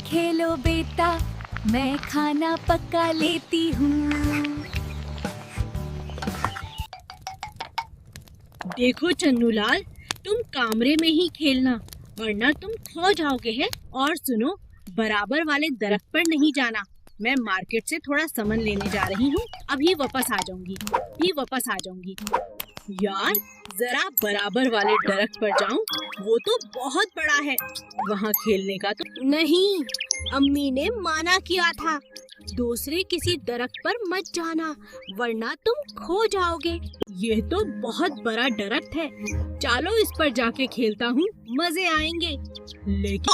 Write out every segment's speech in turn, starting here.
खेलो बेटा, मैं खाना पका लेती हूँ। देखो चन्नूलाल, तुम कमरे में ही खेलना वरना तुम खो जाओगे है। और सुनो, बराबर वाले दरख्त पर नहीं जाना। मैं मार्केट से थोड़ा सामान लेने जा रही हूँ, अभी वापस आ जाऊंगी। यार, जरा बराबर वाले दरख्त पर जाऊं, वो तो बहुत बड़ा है, वहाँ खेलने का तो नहीं। अम्मी ने माना किया था, दूसरे किसी दरख्त पर मत जाना वरना तुम खो जाओगे। ये तो बहुत बड़ा दरख्त है, चलो इस पर जाके खेलता हूँ, मजे आएंगे। लेकिन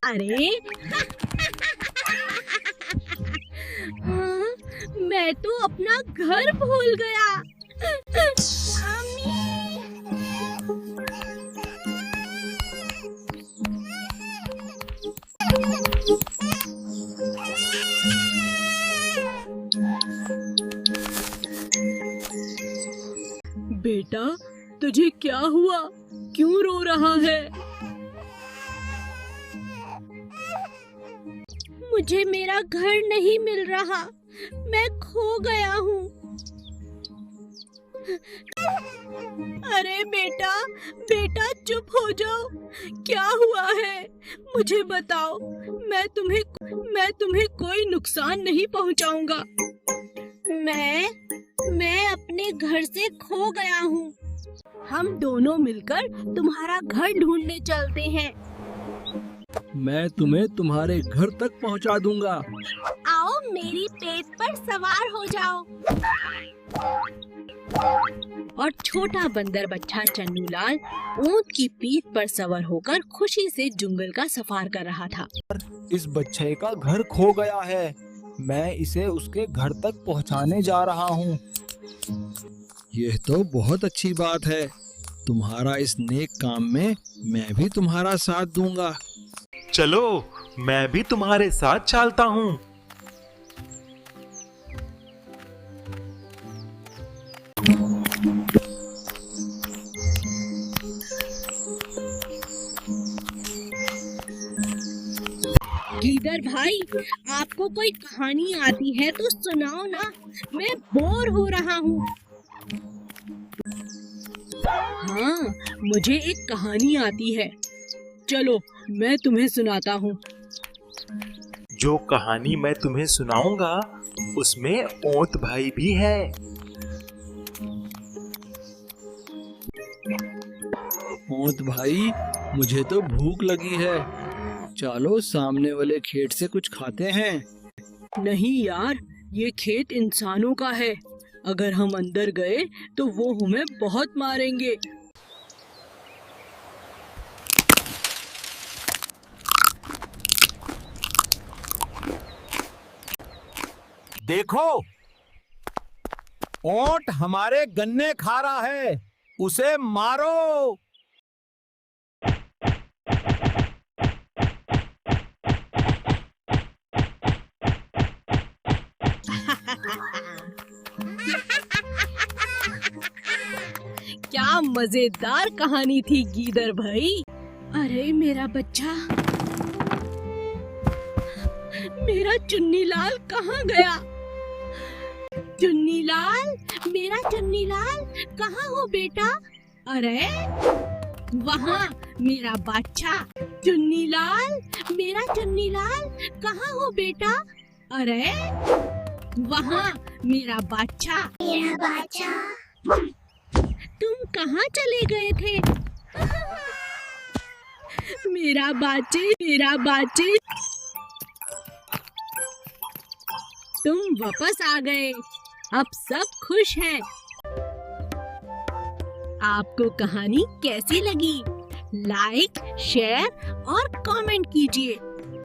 अरे हाँ, मैं तो अपना घर भूल गया। बेटा, तुझे क्या हुआ? क्यों रो रहा है? मुझे मेरा घर नहीं मिल रहा, मैं खो गया हूँ। अरे बेटा, चुप हो जाओ, क्या हुआ है? मुझे बताओ, मैं तुम्हें कोई नुकसान नहीं पहुँचाऊंगा। मैं अपने घर से खो गया हूँ। हम दोनों मिलकर तुम्हारा घर ढूंढने चलते हैं। मैं तुम्हें तुम्हारे घर तक पहुंचा दूंगा। आओ, मेरी पेट पर सवार हो जाओ। और छोटा बंदर बच्चा चन्नूलाल ऊंट की पीठ पर सवार होकर खुशी से जंगल का सफर कर रहा था। इस बच्चे का घर खो गया है, मैं इसे उसके घर तक पहुंचाने जा रहा हूँ। यह तो बहुत अच्छी बात है, तुम्हारा इस नेक काम में मैं भी तुम्हारा साथ दूंगा। चलो, मैं भी तुम्हारे साथ चलता हूँ। गीदड़ भाई, आपको कोई कहानी आती है तो सुनाओ ना, मैं बोर हो रहा हूँ। हाँ, मुझे एक कहानी आती है, चलो मैं तुम्हें सुनाता हूँ। जो कहानी मैं तुम्हें सुनाऊंगा उसमें ऊंट भाई भी है। ऊंट भाई, मुझे तो भूख लगी है, चलो सामने वाले खेत से कुछ खाते हैं। नहीं यार, ये खेत इंसानों का है, अगर हम अंदर गए तो वो हमें बहुत मारेंगे। देखो, ऊंट हमारे गन्ने खा रहा है, उसे मारो। क्या मजेदार कहानी थी गीदड़ भाई। अरे मेरा बच्चा, मेरा चुन्नीलाल कहाँ गया? चुन्नीलाल, मेरा चुन्नीलाल, कहाँ हो बेटा? अरे वहाँ मेरा बच्चा। चुन्नीलाल, मेरा चुन्नीलाल, कहाँ हो बेटा? अरे वहाँ मेरा बच्चा। तुम कहाँ चले गए थे? मेरा बाचे, तुम वापस आ गए, अब सब खुश हैं। आपको कहानी कैसी लगी? लाइक, शेयर और कमेंट कीजिए।